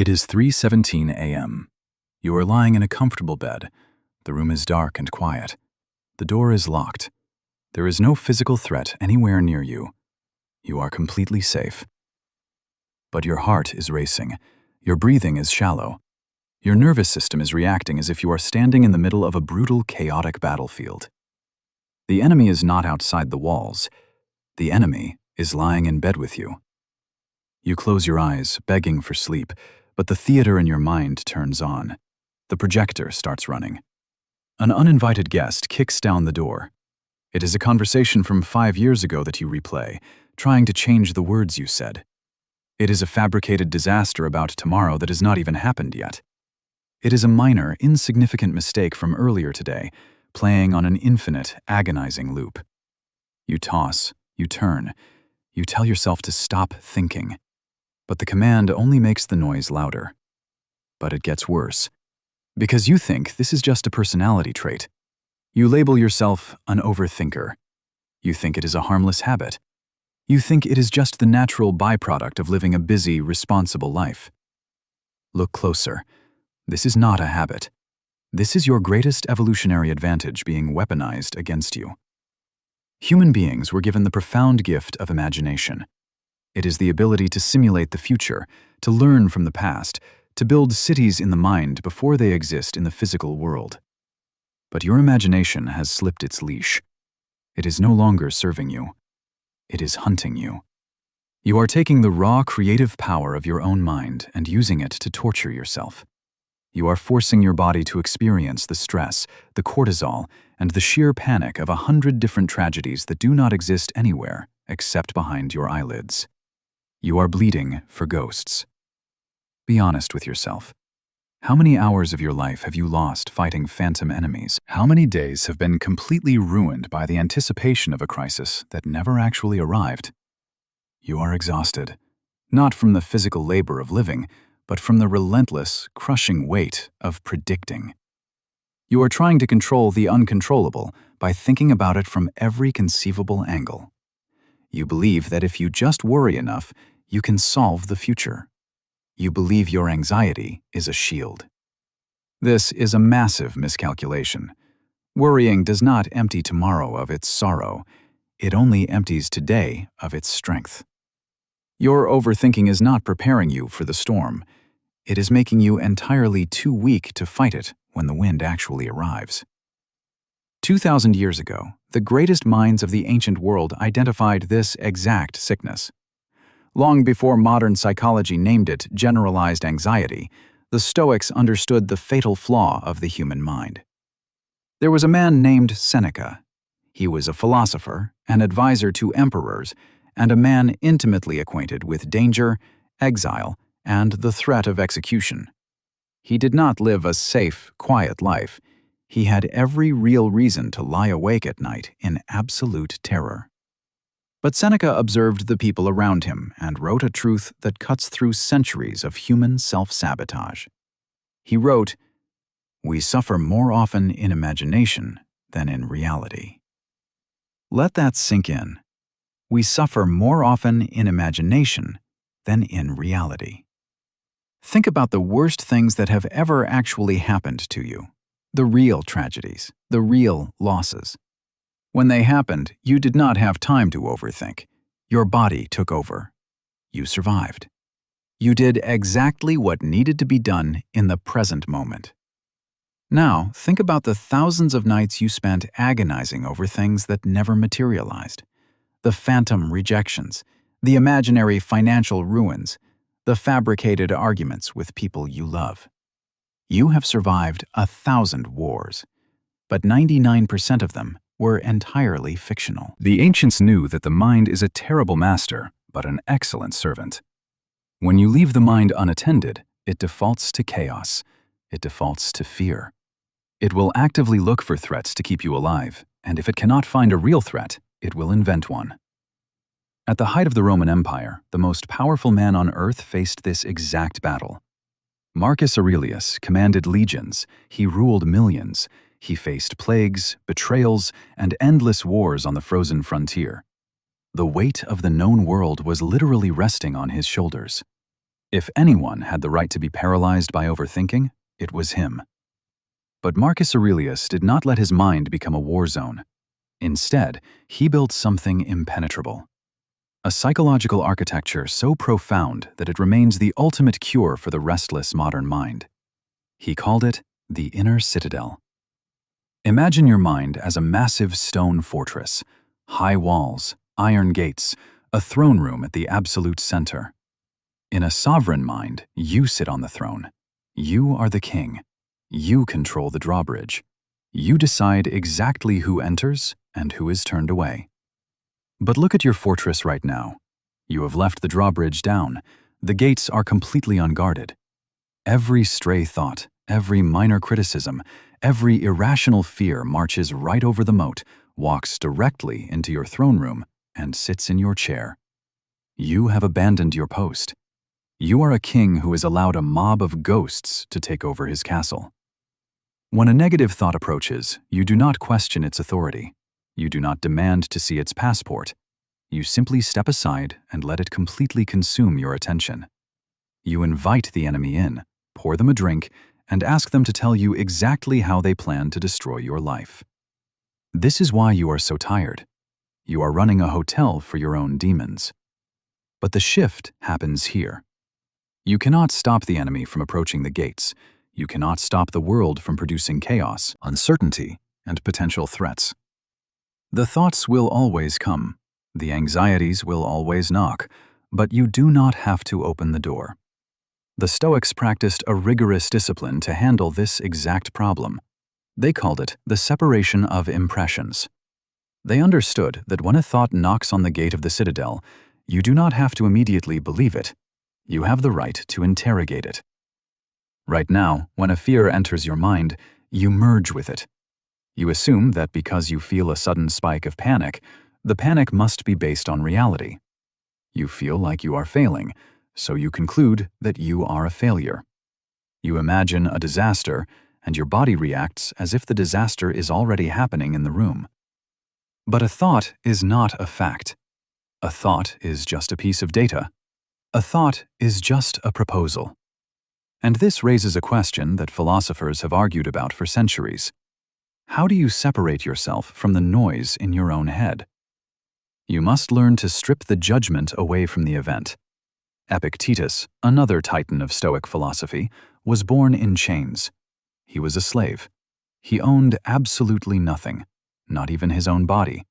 It is 3:17 a.m. You are lying in a comfortable bed. The room is dark and quiet. The door is locked. There is no physical threat anywhere near you. You are completely safe. But your heart is racing. Your breathing is shallow. Your nervous system is reacting as if you are standing in the middle of a brutal, chaotic battlefield. The enemy is not outside the walls. The enemy is lying in bed with you. You close your eyes, begging for sleep, but the theater in your mind turns on. The projector starts running. An uninvited guest kicks down the door. It is a conversation from 5 years ago that you replay, trying to change the words you said. It is a fabricated disaster about tomorrow that has not even happened yet. It is a minor, insignificant mistake from earlier today, playing on an infinite, agonizing loop. You toss, you turn, you tell yourself to stop thinking. But the command only makes the noise louder. But it gets worse. Because you think this is just a personality trait. You label yourself an overthinker. You think it is a harmless habit. You think it is just the natural byproduct of living a busy, responsible life. Look closer. This is not a habit. This is your greatest evolutionary advantage being weaponized against you. Human beings were given the profound gift of imagination. It is the ability to simulate the future, to learn from the past, to build cities in the mind before they exist in the physical world. But your imagination has slipped its leash. It is no longer serving you. It is hunting you. You are taking the raw creative power of your own mind and using it to torture yourself. You are forcing your body to experience the stress, the cortisol, and the sheer panic of 100 different tragedies that do not exist anywhere except behind your eyelids. You are bleeding for ghosts. Be honest with yourself. How many hours of your life have you lost fighting phantom enemies? How many days have been completely ruined by the anticipation of a crisis that never actually arrived? You are exhausted, not from the physical labor of living, but from the relentless, crushing weight of predicting. You are trying to control the uncontrollable by thinking about it from every conceivable angle. You believe that if you just worry enough, you can solve the future. You believe your anxiety is a shield. This is a massive miscalculation. Worrying does not empty tomorrow of its sorrow. It only empties today of its strength. Your overthinking is not preparing you for the storm. It is making you entirely too weak to fight it when the wind actually arrives. 2,000 years ago, the greatest minds of the ancient world identified this exact sickness. Long before modern psychology named it generalized anxiety, the Stoics understood the fatal flaw of the human mind. There was a man named Seneca. He was a philosopher, an advisor to emperors, and a man intimately acquainted with danger, exile, and the threat of execution. He did not live a safe, quiet life. He had every real reason to lie awake at night in absolute terror. But Seneca observed the people around him and wrote a truth that cuts through centuries of human self-sabotage. He wrote, "We suffer more often in imagination than in reality." Let that sink in. We suffer more often in imagination than in reality. Think about the worst things that have ever actually happened to you. The real tragedies, the real losses. When they happened, you did not have time to overthink. Your body took over. You survived. You did exactly what needed to be done in the present moment. Now, think about the thousands of nights you spent agonizing over things that never materialized. The phantom rejections, the imaginary financial ruins, the fabricated arguments with people you love. You have survived 1,000 wars, but 99% of them were entirely fictional. The ancients knew that the mind is a terrible master, but an excellent servant. When you leave the mind unattended, it defaults to chaos. It defaults to fear. It will actively look for threats to keep you alive, and if it cannot find a real threat, it will invent one. At the height of the Roman Empire, the most powerful man on earth faced this exact battle. Marcus Aurelius commanded legions, he ruled millions, he faced plagues, betrayals, and endless wars on the frozen frontier. The weight of the known world was literally resting on his shoulders. If anyone had the right to be paralyzed by overthinking, it was him. But Marcus Aurelius did not let his mind become a war zone. Instead, he built something impenetrable. A psychological architecture so profound that it remains the ultimate cure for the restless modern mind. He called it the Inner Citadel. Imagine your mind as a massive stone fortress, high walls, iron gates, a throne room at the absolute center. In a sovereign mind, you sit on the throne. You are the king. You control the drawbridge. You decide exactly who enters and who is turned away. But look at your fortress right now. You have left the drawbridge down. The gates are completely unguarded. Every stray thought, every minor criticism, every irrational fear marches right over the moat, walks directly into your throne room, and sits in your chair. You have abandoned your post. You are a king who has allowed a mob of ghosts to take over his castle. When a negative thought approaches, you do not question its authority. You do not demand to see its passport. You simply step aside and let it completely consume your attention. You invite the enemy in, pour them a drink, and ask them to tell you exactly how they plan to destroy your life. This is why you are so tired. You are running a hotel for your own demons. But the shift happens here. You cannot stop the enemy from approaching the gates. You cannot stop the world from producing chaos, uncertainty, and potential threats. The thoughts will always come. The anxieties will always knock, but you do not have to open the door. The Stoics practiced a rigorous discipline to handle this exact problem. They called it the separation of impressions. They understood that when a thought knocks on the gate of the citadel, you do not have to immediately believe it. You have the right to interrogate it. Right now, when a fear enters your mind, you merge with it. You assume that because you feel a sudden spike of panic, the panic must be based on reality. You feel like you are failing, so you conclude that you are a failure. You imagine a disaster, and your body reacts as if the disaster is already happening in the room. But a thought is not a fact. A thought is just a piece of data. A thought is just a proposal. And this raises a question that philosophers have argued about for centuries. How do you separate yourself from the noise in your own head? You must learn to strip the judgment away from the event. Epictetus, another titan of Stoic philosophy, was born in chains. He was a slave. He owned absolutely nothing, not even his own body.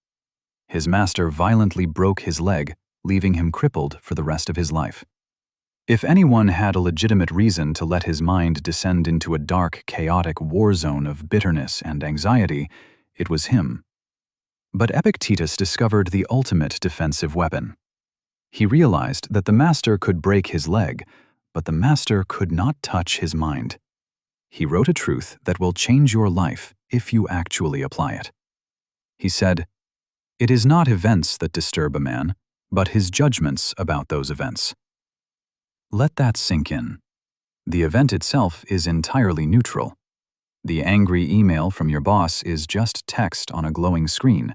His master violently broke his leg, leaving him crippled for the rest of his life. If anyone had a legitimate reason to let his mind descend into a dark, chaotic war zone of bitterness and anxiety, it was him. But Epictetus discovered the ultimate defensive weapon. He realized that the master could break his leg, but the master could not touch his mind. He wrote a truth that will change your life if you actually apply it. He said, "It is not events that disturb a man, but his judgments about those events." Let that sink in. The event itself is entirely neutral. The angry email from your boss is just text on a glowing screen.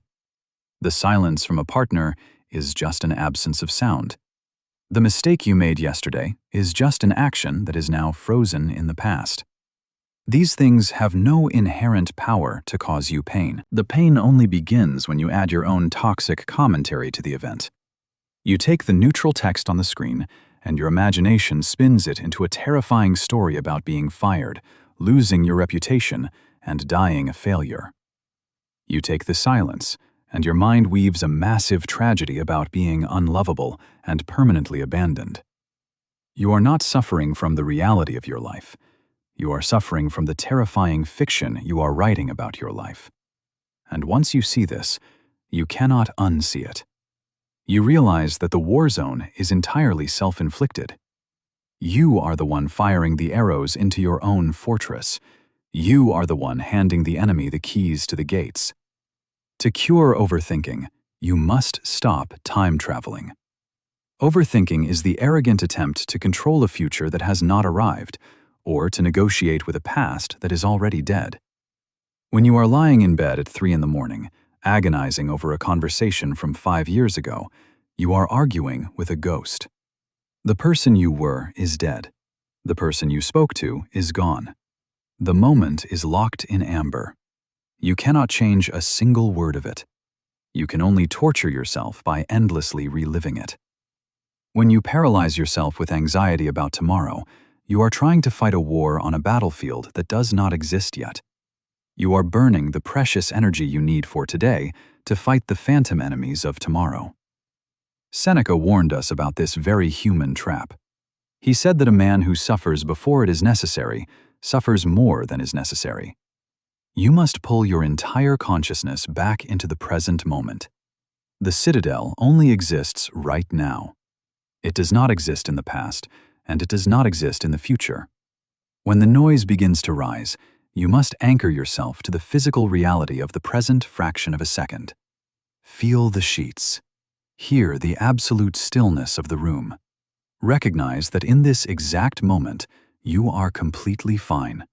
The silence from a partner is just an absence of sound. The mistake you made yesterday is just an action that is now frozen in the past. These things have no inherent power to cause you pain. The pain only begins when you add your own toxic commentary to the event. You take the neutral text on the screen, and your imagination spins it into a terrifying story about being fired, losing your reputation, and dying a failure. You take the silence, and your mind weaves a massive tragedy about being unlovable and permanently abandoned. You are not suffering from the reality of your life. You are suffering from the terrifying fiction you are writing about your life. And once you see this, you cannot unsee it. You realize that the war zone is entirely self-inflicted. You are the one firing the arrows into your own fortress. You are the one handing the enemy the keys to the gates. To cure overthinking, you must stop time traveling. Overthinking is the arrogant attempt to control a future that has not arrived, or to negotiate with a past that is already dead. When you are lying in bed at 3 a.m, agonizing over a conversation from 5 years ago, you are arguing with a ghost. The person you were is dead. The person you spoke to is gone. The moment is locked in amber. You cannot change a single word of it. You can only torture yourself by endlessly reliving it. When you paralyze yourself with anxiety about tomorrow, you are trying to fight a war on a battlefield that does not exist yet. You are burning the precious energy you need for today to fight the phantom enemies of tomorrow. Seneca warned us about this very human trap. He said that a man who suffers before it is necessary suffers more than is necessary. You must pull your entire consciousness back into the present moment. The citadel only exists right now. It does not exist in the past, and it does not exist in the future. When the noise begins to rise, you must anchor yourself to the physical reality of the present fraction of a second. Feel the sheets. Hear the absolute stillness of the room. Recognize that in this exact moment, you are completely fine.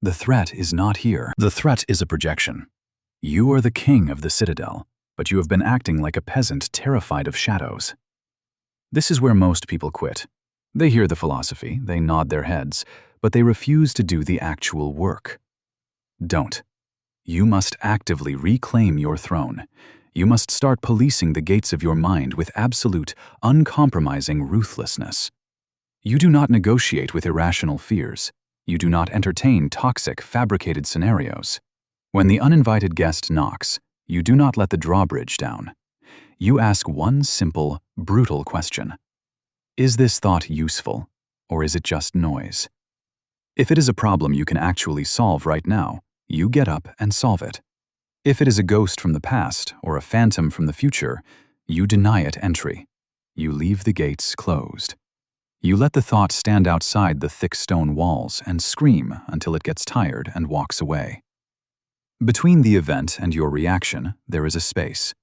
The threat is not here. The threat is a projection. You are the king of the citadel, but you have been acting like a peasant terrified of shadows. This is where most people quit. They hear the philosophy, they nod their heads, but they refuse to do the actual work. Don't. You must actively reclaim your throne. You must start policing the gates of your mind with absolute, uncompromising ruthlessness. You do not negotiate with irrational fears. You do not entertain toxic, fabricated scenarios. When the uninvited guest knocks, you do not let the drawbridge down. You ask one simple, brutal question. Is this thought useful, or is it just noise? If it is a problem you can actually solve right now, you get up and solve it. If it is a ghost from the past or a phantom from the future, you deny it entry. You leave the gates closed. You let the thought stand outside the thick stone walls and scream until it gets tired and walks away. Between the event and your reaction, there is a space.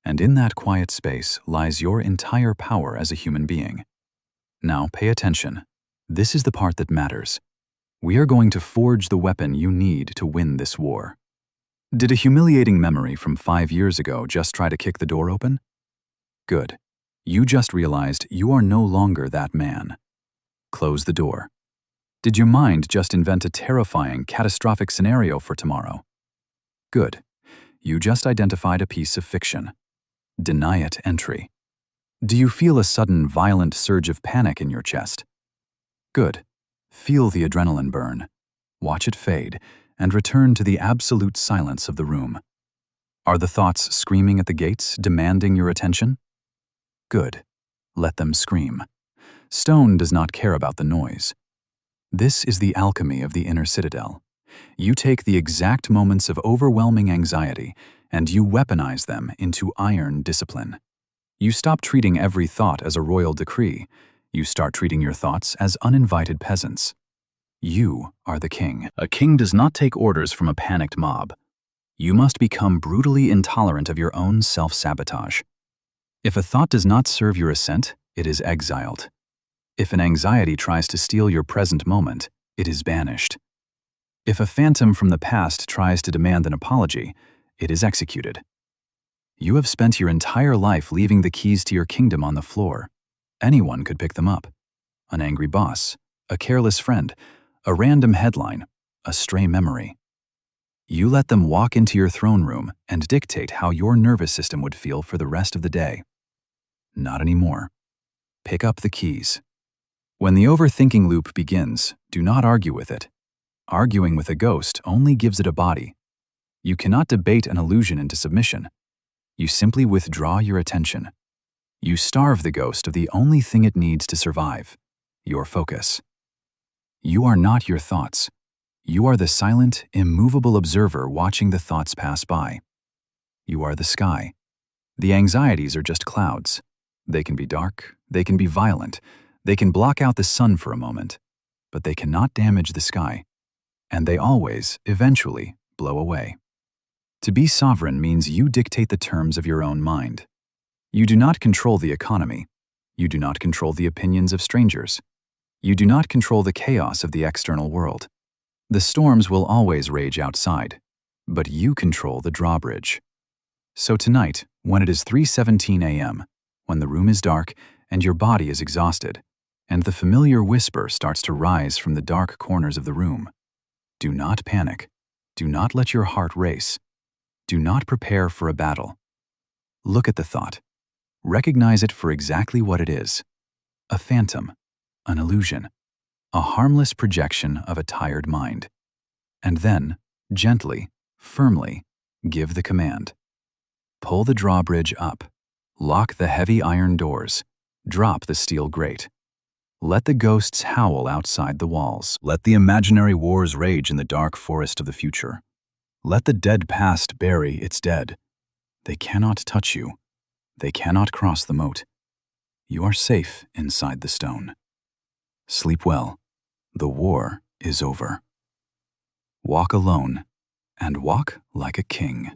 And in that quiet space lies your entire power as a human being. Now pay attention. This is the part that matters. We are going to forge the weapon you need to win this war. Did a humiliating memory from 5 years ago just try to kick the door open? Good. You just realized you are no longer that man. Close the door. Did your mind just invent a terrifying, catastrophic scenario for tomorrow? Good. You just identified a piece of fiction. Deny it entry. Do you feel a sudden, violent surge of panic in your chest? Good. Feel the adrenaline burn. Watch it fade, and return to the absolute silence of the room. Are the thoughts screaming at the gates, demanding your attention? Good. Let them scream. Stone does not care about the noise. This is the alchemy of the inner citadel. You take the exact moments of overwhelming anxiety and you weaponize them into iron discipline. You stop treating every thought as a royal decree. You start treating your thoughts as uninvited peasants. You are the king. A king does not take orders from a panicked mob. You must become brutally intolerant of your own self-sabotage. If a thought does not serve your assent, it is exiled. If an anxiety tries to steal your present moment, it is banished. If a phantom from the past tries to demand an apology, it is executed. You have spent your entire life leaving the keys to your kingdom on the floor. Anyone could pick them up. An angry boss, a careless friend, a random headline, a stray memory. You let them walk into your throne room and dictate how your nervous system would feel for the rest of the day. Not anymore. Pick up the keys. When the overthinking loop begins, do not argue with it. Arguing with a ghost only gives it a body. You cannot debate an illusion into submission. You simply withdraw your attention. You starve the ghost of the only thing it needs to survive, your focus. You are not your thoughts. You are the silent, immovable observer watching the thoughts pass by. You are the sky. The anxieties are just clouds. They can be dark, they can be violent, they can block out the sun for a moment, but they cannot damage the sky. And they always, eventually, blow away. To be sovereign means you dictate the terms of your own mind. You do not control the economy. You do not control the opinions of strangers. You do not control the chaos of the external world. The storms will always rage outside, but you control the drawbridge. So tonight, when it is 3:17 a.m., when the room is dark and your body is exhausted, and the familiar whisper starts to rise from the dark corners of the room. Do not panic. Do not let your heart race. Do not prepare for a battle. Look at the thought. Recognize it for exactly what it is: a phantom, an illusion, a harmless projection of a tired mind. And then, gently, firmly, give the command. Pull the drawbridge up. Lock the heavy iron doors. Drop the steel grate. Let the ghosts howl outside the walls. Let the imaginary wars rage in the dark forest of the future. Let the dead past bury its dead. They cannot touch you. They cannot cross the moat. You are safe inside the stone. Sleep well. The war is over. Walk alone, and walk like a king.